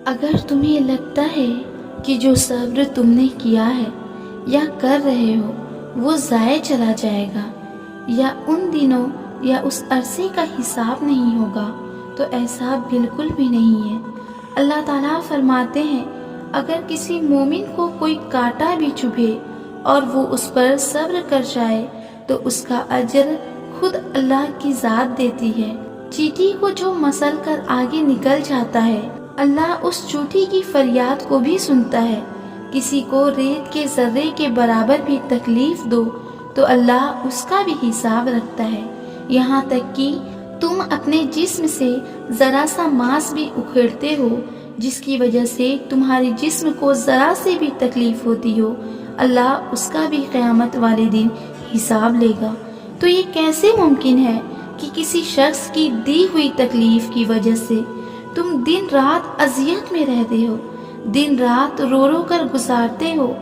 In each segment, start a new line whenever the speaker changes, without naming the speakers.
اگر تمہیں لگتا ہے کہ جو صبر تم نے کیا ہے یا کر رہے ہو وہ ضائع چلا جائے گا، یا ان دنوں یا اس عرصے کا حساب نہیں ہوگا، تو ایسا بالکل بھی نہیں ہے۔ اللہ تعالیٰ فرماتے ہیں، اگر کسی مومن کو کوئی کانٹا بھی چبھے اور وہ اس پر صبر کر جائے تو اس کا اجر خود اللہ کی ذات دیتی ہے۔ چیٹی کو جو مسل کر آگے نکل جاتا ہے، اللہ اس چوٹی کی فریاد کو بھی سنتا ہے۔ کسی کو ریت کے ذرے کے برابر بھی تکلیف دو تو اللہ اس کا بھی حساب رکھتا ہے، یہاں تک کہ تم اپنے جسم سے ذرا سا ماس بھی اکھیڑتے ہو جس کی وجہ سے تمہارے جسم کو ذرا سے بھی تکلیف ہوتی ہو، اللہ اس کا بھی قیامت والے دن حساب لے گا۔ تو یہ کیسے ممکن ہے کہ کسی شخص کی دی ہوئی تکلیف کی وجہ سے تم دن رات اذیت میں رہتے ہو، دن رات رو رو کر گزارتے ہو،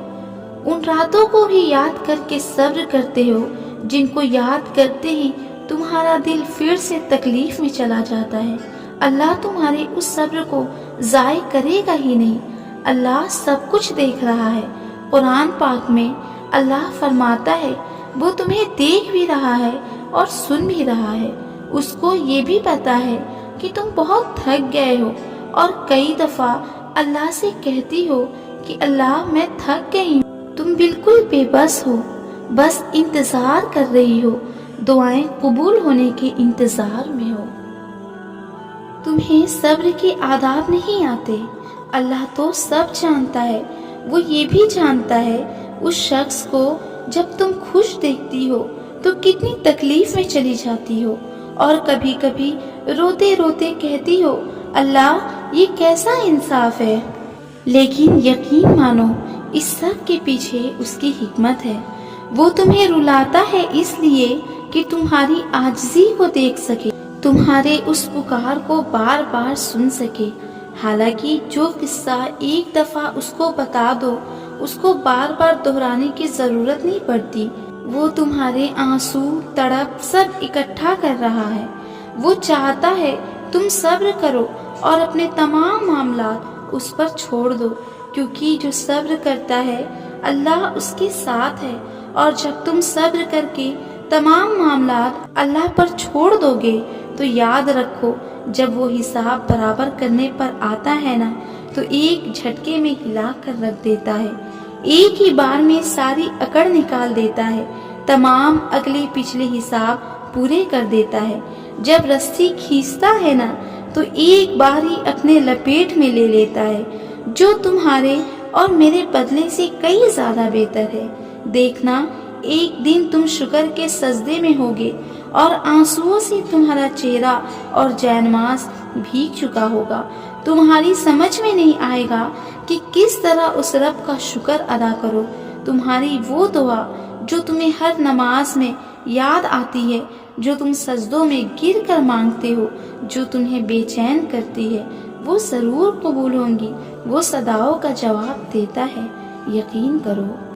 ان راتوں کو بھی یاد کر کے صبر کرتے ہو جن کو یاد کرتے ہی تمہارا دل پھر سے تکلیف میں چلا جاتا ہے۔ اللہ تمہارے اس صبر کو ضائع کرے گا ہی نہیں، اللہ سب کچھ دیکھ رہا ہے۔ قرآن پاک میں اللہ فرماتا ہے وہ تمہیں دیکھ بھی رہا ہے اور سن بھی رہا ہے، اس کو یہ بھی پتا ہے کہ تم بہت تھک گئے ہو، اور کئی دفعہ اللہ سے کہتی ہو کہ اللہ میں تھک گئی ہوں، تم بالکل بے بس ہو، بس انتظار کر رہی ہو، دعائیں قبول ہونے کے انتظار میں ہو۔ تمہیں صبر کے آداب نہیں آتے، اللہ تو سب جانتا ہے۔ وہ یہ بھی جانتا ہے اس شخص کو جب تم خوش دیکھتی ہو تو کتنی تکلیف میں چلی جاتی ہو، اور کبھی کبھی روتے روتے کہتی ہو اللہ یہ کیسا انصاف ہے۔ لیکن یقین مانو اس سب کے پیچھے اس کی حکمت ہے۔ وہ تمہیں رلاتا ہے اس لیے کہ تمہاری عاجزی کو دیکھ سکے، تمہارے اس پکار کو بار بار سن سکے۔ حالانکہ جو قصہ ایک دفعہ اس کو بتا دو اس کو بار بار دہرانے کی ضرورت نہیں پڑتی، وہ تمہارے آنسو تڑپ سب اکٹھا کر رہا ہے۔ وہ چاہتا ہے تم صبر کرو اور اپنے تمام معاملات اس پر چھوڑ دو، کیونکہ جو صبر کرتا ہے اللہ اس کے ساتھ ہے، اور جب تم صبر کر کے تمام معاملات اللہ پر چھوڑ دو گے تو یاد رکھو جب وہ حساب برابر کرنے پر آتا ہے نا تو ایک جھٹکے میں ہلا کر رکھ دیتا ہے، ایک ہی بار میں ساری اکڑ نکال دیتا ہے، تمام اگلے پچھلے حساب پورے کر دیتا ہے۔ جب رسی کھینچتا ہے نا تو ایک بار ہی اپنے لپیٹ میں لے لیتا ہے، جو تمہارے اور میرے بدلے سے کئی زیادہ بہتر ہے۔ دیکھنا ایک دن تم شکر کے سجدے میں ہوگے اور آنسوؤں سے تمہارا چہرہ اور جینماز بھیگ چکا ہوگا، تمہاری سمجھ میں نہیں آئے گا کہ کس طرح اس رب کا شکر ادا کرو۔ تمہاری وہ دعا جو تمہیں ہر نماز میں یاد آتی ہے، جو تم سجدوں میں گر کر مانگتے ہو، جو تمہیں بے چین کرتی ہے، وہ ضرور قبول ہوں گی، وہ صداؤں کا جواب دیتا ہے، یقین کرو۔